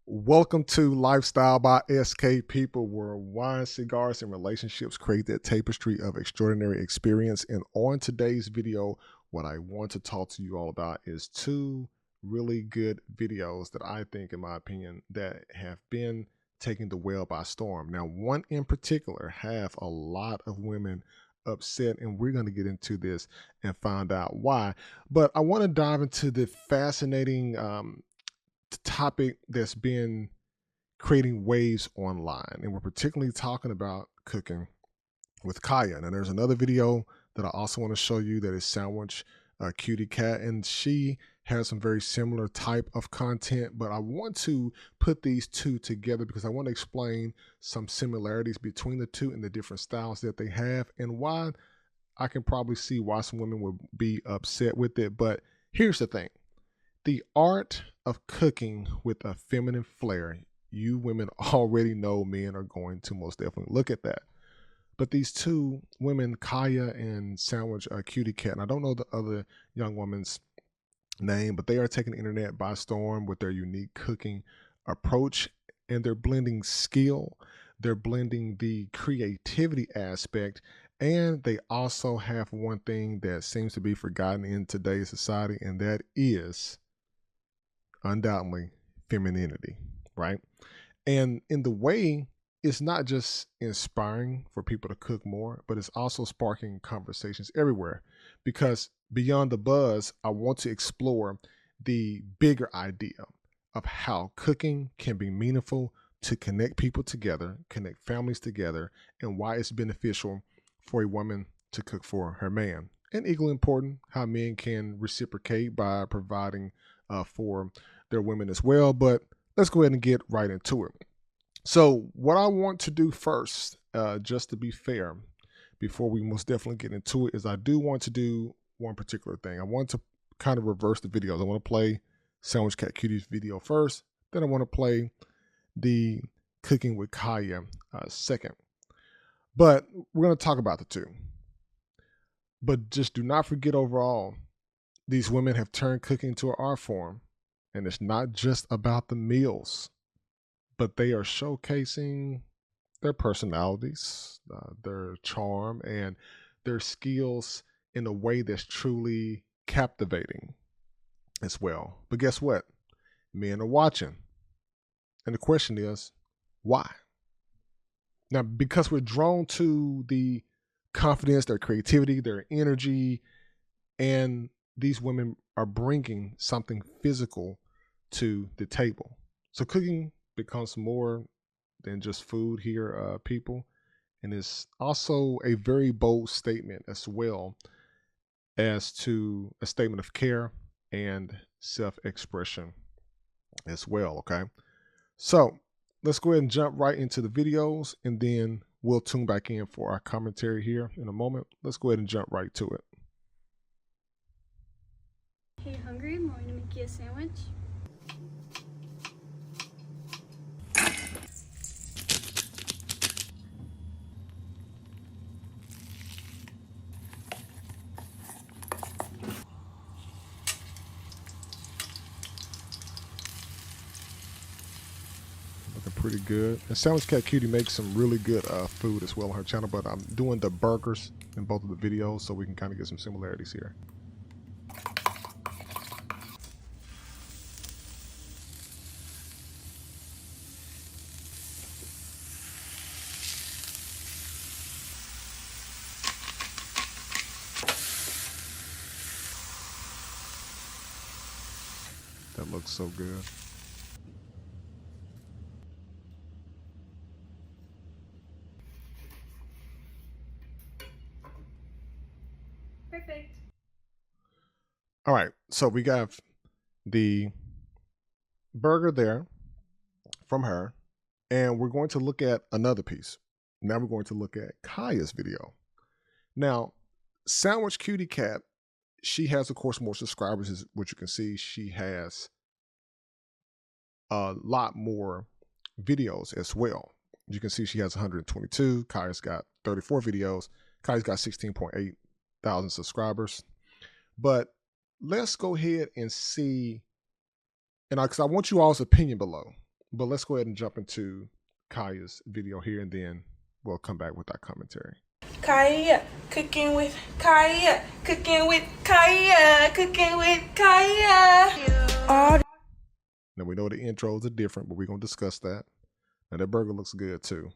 Welcome to Lifestyle by SK People, where wine, cigars, and relationships create that tapestry of extraordinary experience. And on today's video, what I want to talk to you all about is two really good videos that I think, in my opinion, that have been taking the world by storm. Now, one in particular have a lot of women upset, and we're going to get into this and find out why. But I want to dive into the fascinating topic that's been creating waves online, and we're particularly talking about cooking with Kya. Now, there's another video that I also want to show you that is Sandwich Cutie Cat, and she has some very similar type of content, but I want to put these two together because I want to explain some similarities between the two and the different styles that they have, and why I can probably see why some women would be upset with it. But here's the thing: the art of cooking with a feminine flair, you women already know men are going to most definitely look at that. But these two women, Kya and Sandwich Cutie Cat, and I don't know the other young woman's name, but they are taking the internet by storm with their unique cooking approach, and they're blending skill, they're blending the creativity aspect, and they also have one thing that seems to be forgotten in today's society, and that is undoubtedly femininity, right? And in the way, it's not just inspiring for people to cook more, but it's also sparking conversations everywhere. Because beyond the buzz, I want to explore the bigger idea of how cooking can be meaningful to connect people together, connect families together, and why it's beneficial for a woman to cook for her man. And equally important, how men can reciprocate by providing for their women as well. But let's go ahead and get right into it. So what I want to do first, just to be fair, before we most definitely get into it, is I do want to do one particular thing. I want to kind of reverse the videos. I want to play Sandwich Cat Cutie's video first. Then I want to play the Cooking with Kya second. But we're going to talk about the two. But just do not forget, overall, these women have turned cooking into an art form. And it's not just about the meals, but they are showcasing their personalities, their charm, and their skills in a way that's truly captivating as well. But guess what? Men are watching. And the question is, why? Now, because we're drawn to the confidence, their creativity, their energy, and these women are bringing something physical to the table. So cooking becomes more than just food here, people. And it's also a very bold statement as well as to a statement of care and self-expression as well, okay? So let's go ahead and jump right into the videos, and then we'll tune back in for our commentary here in a moment. Let's go ahead and jump right to it. Hey, hungry? Want me to make you a sandwich? Looking pretty good. And Sandwich Cat Cutie makes some really good food as well on her channel, but I'm doing the burgers in both of the videos so we can kind of get some similarities here. That looks so good. Perfect. All right, so we got the burger there from her, and we're going to look at another piece. Now we're going to look at Kya's video. Now, Sandwich Cutie Cat, she has, of course, more subscribers, is what you can see. She has a lot more videos as well. You can see she has 122. Kya's got 34 videos. Kya's got 16.8 thousand subscribers. But let's go ahead and see, and because I want you all's opinion below. But let's go ahead and jump into Kya's video here, and then we'll come back with our commentary. Kya, cooking with Kya, cooking with Kya, cooking with Kya. All Now we know the intros are different, but we're gonna discuss that. Now that burger looks good too.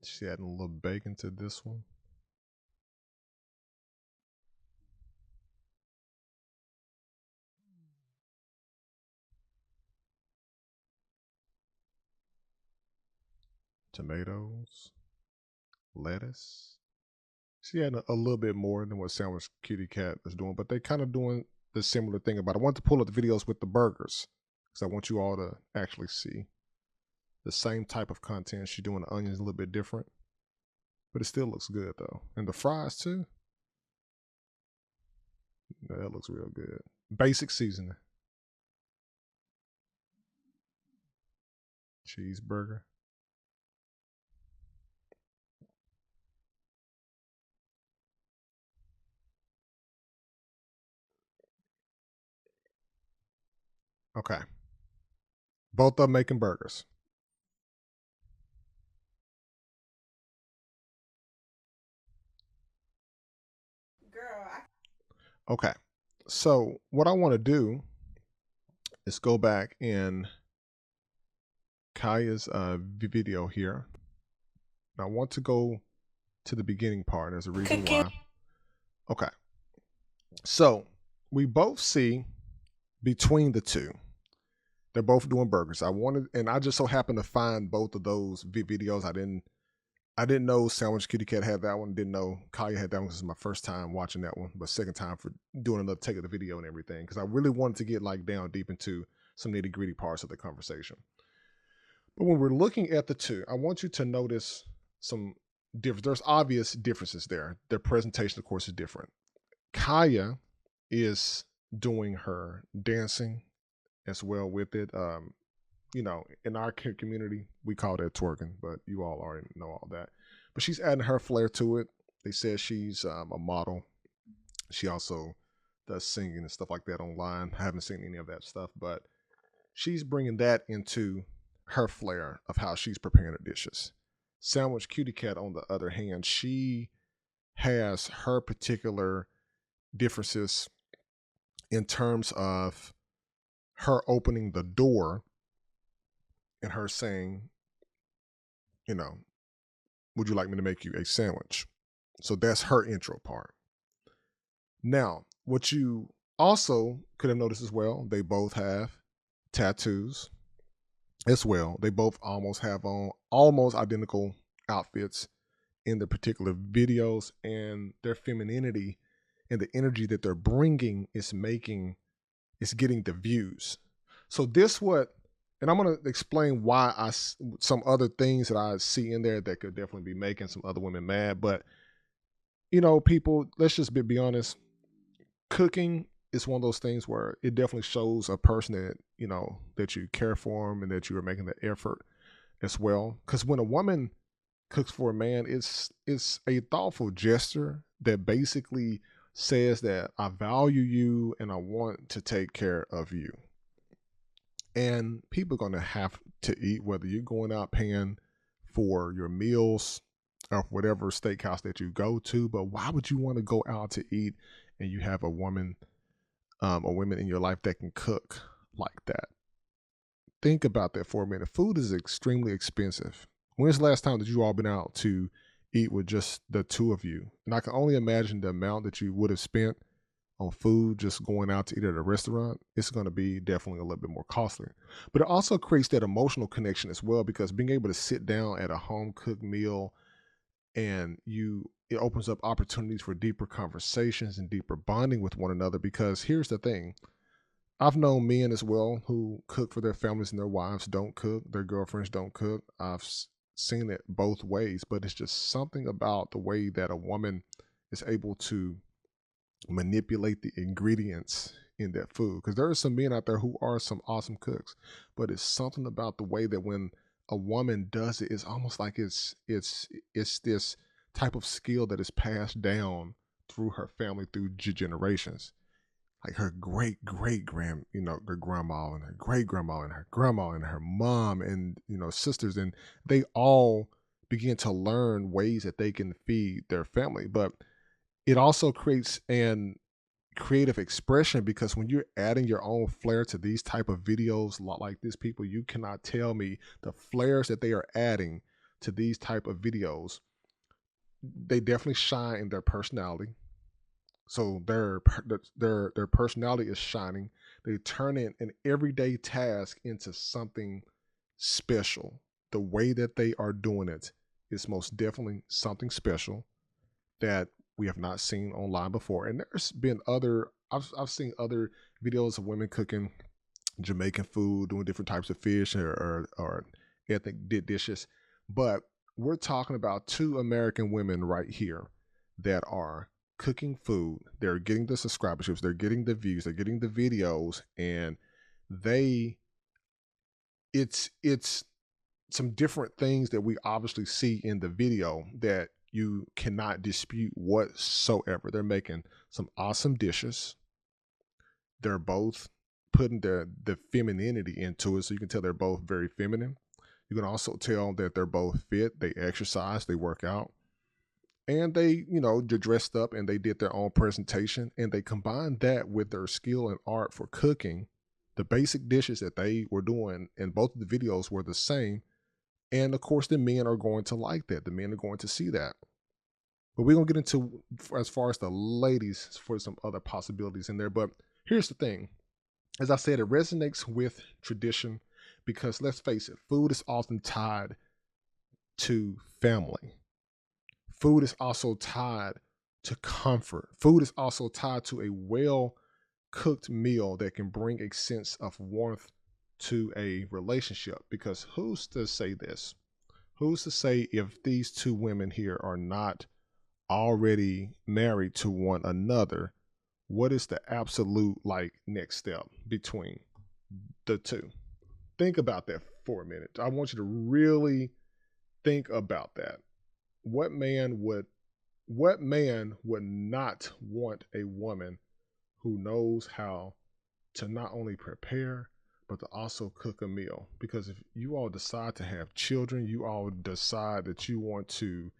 She adding a little bacon to this one. Tomatoes, lettuce. She had a little bit more than what Sandwich Cutie Cat is doing, but they kind of doing the similar thing about it. I want to pull up the videos with the burgers because I want you all to actually see the same type of content. She's doing the onions a little bit different, but it still looks good though. And the fries too. That looks real good. Basic seasoning. Cheeseburger. Okay. Both of them making burgers. Okay. So what I want to do is go back in Kya's video here. And I want to go to the beginning part. There's a reason why. Okay. So we both see between the two, they're both doing burgers. I just so happened to find both of those videos. I didn't know Sandwich Kitty Cat had that one. Didn't know Kya had that one. This is my first time watching that one, but second time for doing another take of the video and everything. Because I really wanted to get like down deep into some nitty gritty parts of the conversation. But when we're looking at the two, I want you to notice some difference. There's obvious differences there. Their presentation, of course, is different. Kya is doing her dancing as well with it. You know, in our community, we call that twerking, but you all already know all that. But she's adding her flair to it. They said she's a model. She also does singing and stuff like that online. I haven't seen any of that stuff, but she's bringing that into her flair of how she's preparing her dishes. Sandwich Cutie Cat, on the other hand, she has her particular differences in terms of her opening the door and her saying, you know, would you like me to make you a sandwich? So that's her intro part. Now, what you also could have noticed as well, they both have tattoos as well. They both almost have on almost identical outfits in the particular videos, and their femininity and the energy that they're bringing is getting the views. So and I'm going to explain why some other things that I see in there that could definitely be making some other women mad. But, you know, people, let's just be honest. Cooking is one of those things where it definitely shows a person that, you know, that you care for them and that you are making the effort as well. Because when a woman cooks for a man, it's a thoughtful gesture that basically says that I value you and I want to take care of you. And people are going to have to eat, whether you're going out paying for your meals or whatever steakhouse that you go to. But why would you want to go out to eat and you have a woman or women in your life that can cook like that? Think about that for a minute. Food is extremely expensive. When's the last time that you all been out to eat with just the two of you? And I can only imagine the amount that you would have spent on food just going out to eat at a restaurant. It's going to be definitely a little bit more costly. But it also creates that emotional connection as well, because being able to sit down at a home cooked meal and it opens up opportunities for deeper conversations and deeper bonding with one another. Because here's the thing. I've known men as well who cook for their families and their wives don't cook, their girlfriends don't cook. I've seen it both ways, but it's just something about the way that a woman is able to manipulate the ingredients in that food. Because there are some men out there who are some awesome cooks, but it's something about the way that when a woman does it, it's almost like it's this type of skill that is passed down through her family through generations. Like her great great grand, her grandma and her great grandma and her grandma and her mom and sisters, and they all begin to learn ways that they can feed their family. But it also creates an creative expression, because when you're adding your own flair to these type of videos, a lot like this, people, you cannot tell me the flares that they are adding to these type of videos. They definitely shine in their personality. So their personality is shining. They turn in an everyday task into something special. The way that they are doing it is most definitely something special that we have not seen online before. And there's been I've seen other videos of women cooking Jamaican food, doing different types of fish or ethnic dishes. But we're talking about two American women right here that are cooking food. They're getting the subscriberships, they're getting the views, they're getting the videos, and it's some different things that we obviously see in the video that you cannot dispute whatsoever. They're making some awesome dishes. They're both putting the femininity into it, so you can tell they're both very feminine. You can also tell that they're both fit. They exercise, they work out, and they, they're dressed up and they did their own presentation, and they combined that with their skill and art for cooking. The basic dishes that they were doing in both of the videos were the same. And of course, the men are going to like that. The men are going to see that. But we're going to get into, as far as the ladies, for some other possibilities in there. But here's the thing. As I said, it resonates with tradition because, let's face it, food is often tied to family. Food is also tied to comfort. Food is also tied to a well-cooked meal that can bring a sense of warmth to a relationship. Because who's to say this? Who's to say if these two women here are not already married to one another, what is the absolute next step between the two? Think about that for a minute. I want you to really think about that. What man would not want a woman who knows how to not only prepare but to also cook a meal? Because if you all decide to have children, you all decide that you want to,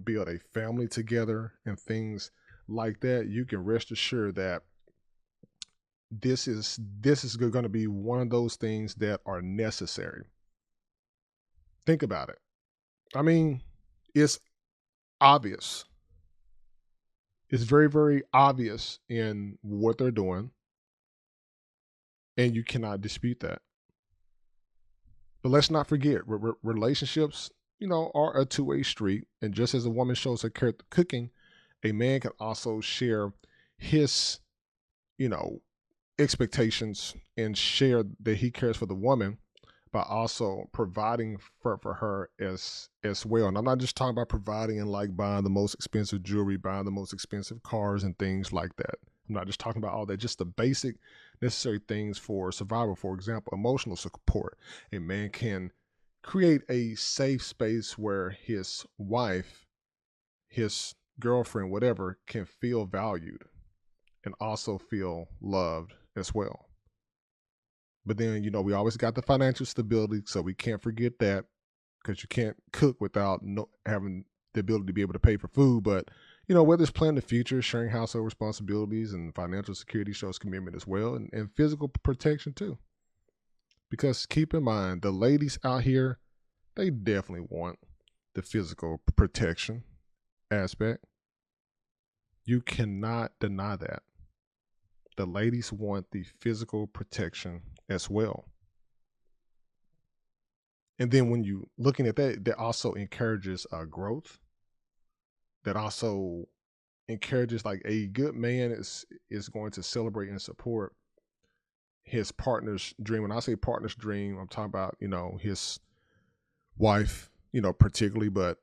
build a family together and things like that, you can rest assured that this is going to be one of those things that are necessary. Think about it. I mean, it's obvious. It's very, very obvious in what they're doing, and you cannot dispute that. But let's not forget, relationships, are a two-way street. And just as a woman shows her care through cooking, a man can also share his, expectations and share that he cares for the woman by also providing for her as well. And I'm not just talking about providing and buying the most expensive jewelry, buying the most expensive cars and things like that. I'm not just talking about all that, just the basic necessary things for survival. For example, emotional support. A man can create a safe space where his wife, his girlfriend, whatever, can feel valued and also feel loved as well. But then, we always got the financial stability, so we can't forget that, because you can't cook without having the ability to be able to pay for food. But, whether it's planning the future, sharing household responsibilities, and financial security shows commitment as well, and physical protection too. Because keep in mind, the ladies out here, they definitely want the physical protection aspect. You cannot deny that. The ladies want the physical protection as well. And then when you looking at that, that also encourages growth. That also encourages, a good man is going to celebrate and support his partner's dream. When I say partner's dream, I'm talking about, his wife, particularly, but,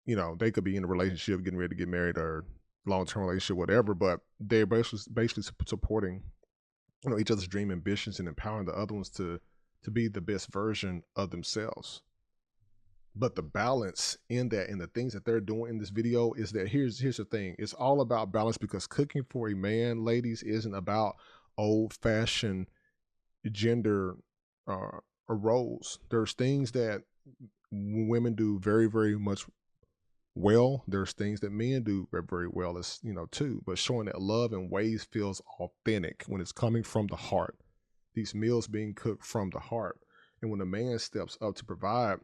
they could be in a relationship, getting ready to get married, or long-term relationship, whatever, but they're basically supporting, each other's dream ambitions and empowering the other ones to to be the best version of themselves. But the balance in that and the things that they're doing in this video is that here's the thing. It's all about balance, because cooking for a man, ladies, isn't about old-fashioned gender roles. There's things that women do very, very much well. There's things that men do very, very well, as too. But showing that love in ways feels authentic when it's coming from the heart. These meals being cooked from the heart, and when a man steps up to provide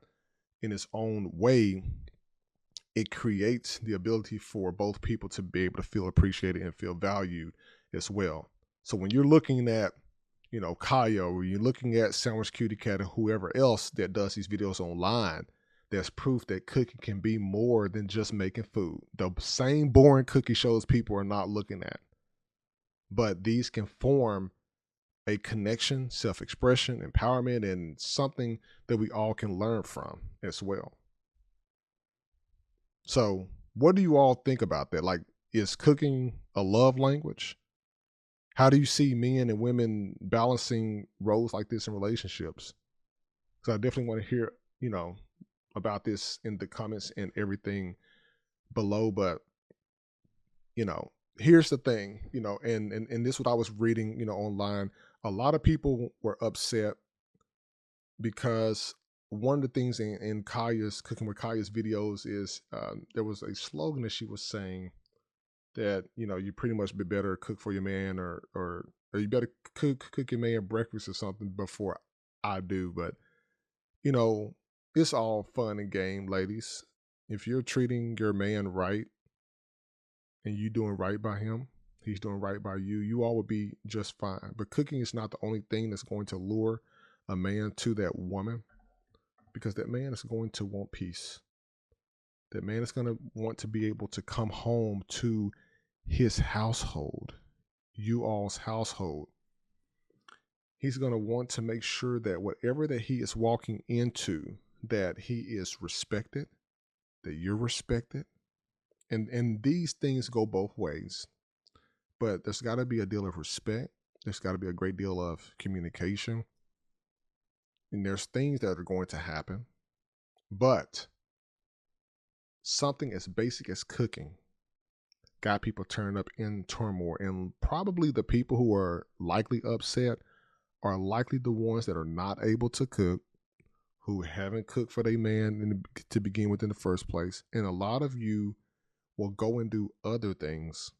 in his own way, it creates the ability for both people to be able to feel appreciated and feel valued as well. So when you're looking at, Kaya, or you're looking at SandwichCutiCat or whoever else that does these videos online, there's proof that cooking can be more than just making food. The same boring cookie shows people are not looking at. But these can form a connection, self-expression, empowerment, and something that we all can learn from as well. So what do you all think about that? Like, is cooking a love language? How do you see men and women balancing roles like this in relationships? Because I definitely want to hear, about this in the comments and everything below. But, here's the thing, and this is what I was reading, online. A lot of people were upset because one of the things in Kaya's Cooking with Kaya's videos is there was a slogan that she was saying that, you pretty much be better cook for your man, or you better cook your man breakfast or something before I do. But, it's all fun and game, ladies. If you're treating your man right and you doing right by him, he's doing right by you, you all will be just fine. But cooking is not the only thing that's going to lure a man to that woman, because that man is going to want peace. That man is going to want to be able to come home to his household, you all's household. He's going to want to make sure that whatever that he is walking into, that he is respected, that you're respected. And these things go both ways. But there's got to be a deal of respect. There's got to be a great deal of communication. And there's things that are going to happen. But something as basic as cooking got people turned up in turmoil. And probably the people who are likely upset are likely the ones that are not able to cook, who haven't cooked for their man to begin with in the first place. And a lot of you will go and do other things,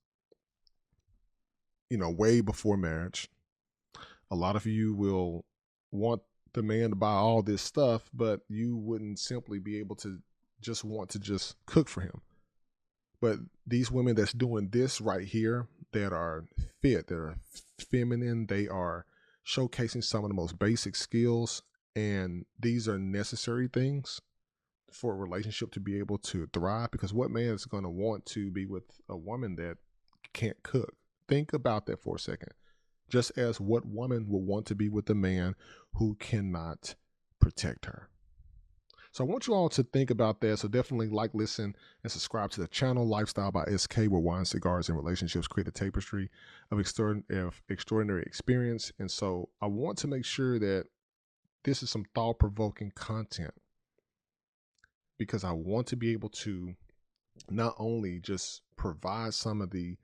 way before marriage. A lot of you will want the man to buy all this stuff, but you wouldn't simply be able to want to just cook for him. But these women that's doing this right here, that are fit, that are feminine, they are showcasing some of the most basic skills, and these are necessary things for a relationship to be able to thrive. Because what man is going to want to be with a woman that can't cook? Think about that for a second. Just as what woman will want to be with a man who cannot protect her? So I want you all to think about that. So definitely like, listen, and subscribe to the channel Lifestyle by SK, where wine, cigars, and relationships create a tapestry of extraordinary experience. And so I want to make sure that this is some thought-provoking content, because I want to be able to not only just provide some of the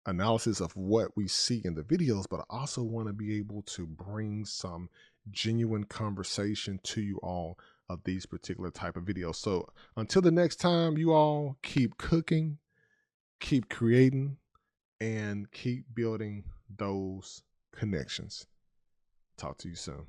analysis of what we see in the videos, but I also want to be able to bring some genuine conversation to you all of these particular type of videos. So until the next time, you all keep cooking, keep creating, and keep building those connections. Talk to you soon.